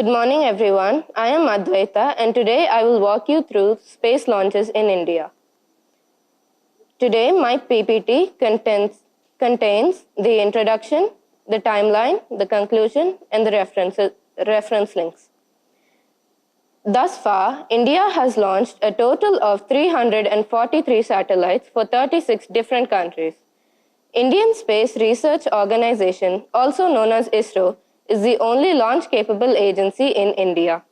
Good morning, everyone. I am Advaita, and today I will walk you through space launches in India. Today, my PPT contains the introduction, the timeline, the conclusion, and the reference links. Thus far, India has launched a total of 343 satellites for 36 different countries. Indian Space Research Organization, also known as ISRO, is the only launch-capable agency in India.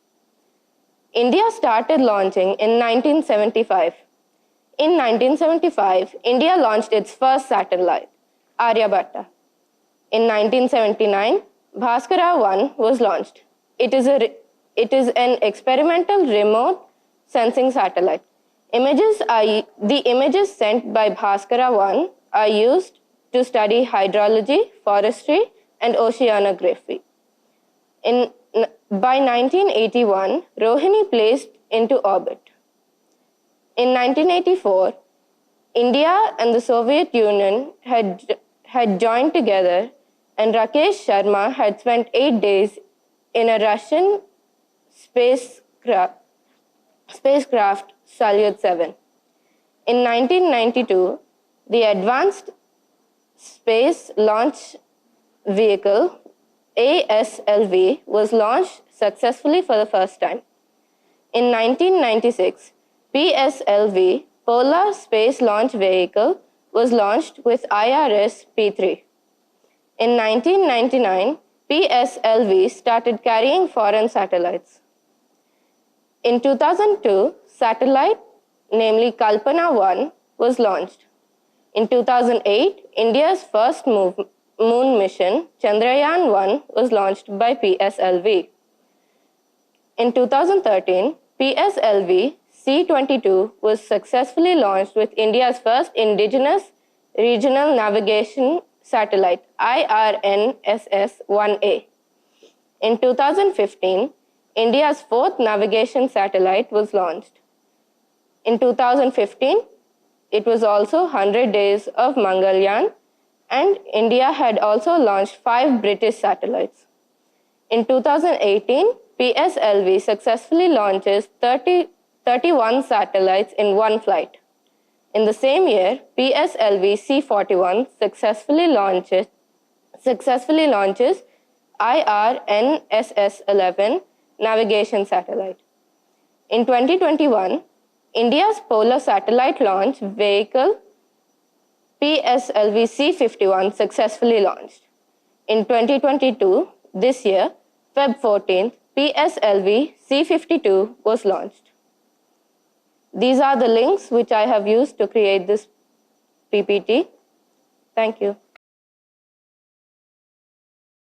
India started launching in 1975. In 1975, India launched its first satellite, Aryabhatta. In 1979, Bhaskara-1 was launched. It is an experimental remote sensing satellite. The images sent by Bhaskara-1 are used to study hydrology, forestry, and oceanography. By 1981, Rohini placed into orbit. In 1984, India and the Soviet Union had joined together, and Rakesh Sharma had spent 8 days in a Russian spacecraft Salyut 7. In 1992, the Advanced Space Launch Vehicle, ASLV, was launched successfully for the first time. In 1996, PSLV, Polar Space Launch Vehicle, was launched with IRS-P3. In 1999, PSLV started carrying foreign satellites. In 2002, satellite, namely Kalpana-1, was launched. In 2008, India's first moon mission, Chandrayaan-1, was launched by PSLV. In 2013, PSLV C-22 was successfully launched with India's first indigenous regional navigation satellite, IRNSS-1A. In 2015, India's fourth navigation satellite was launched. In 2015, it was also 100 days of Mangalyaan, and India had also launched 5 British satellites. In 2018, PSLV successfully launches 31 satellites in one flight. In the same year, PSLV C-41 successfully launches IRNSS-11 navigation satellite. In 2021, India's Polar Satellite Launch Vehicle PSLV C-51 successfully launched. In 2022, this year, Feb 14th, PSLV C-52 was launched. These are the links which I have used to create this PPT. Thank you.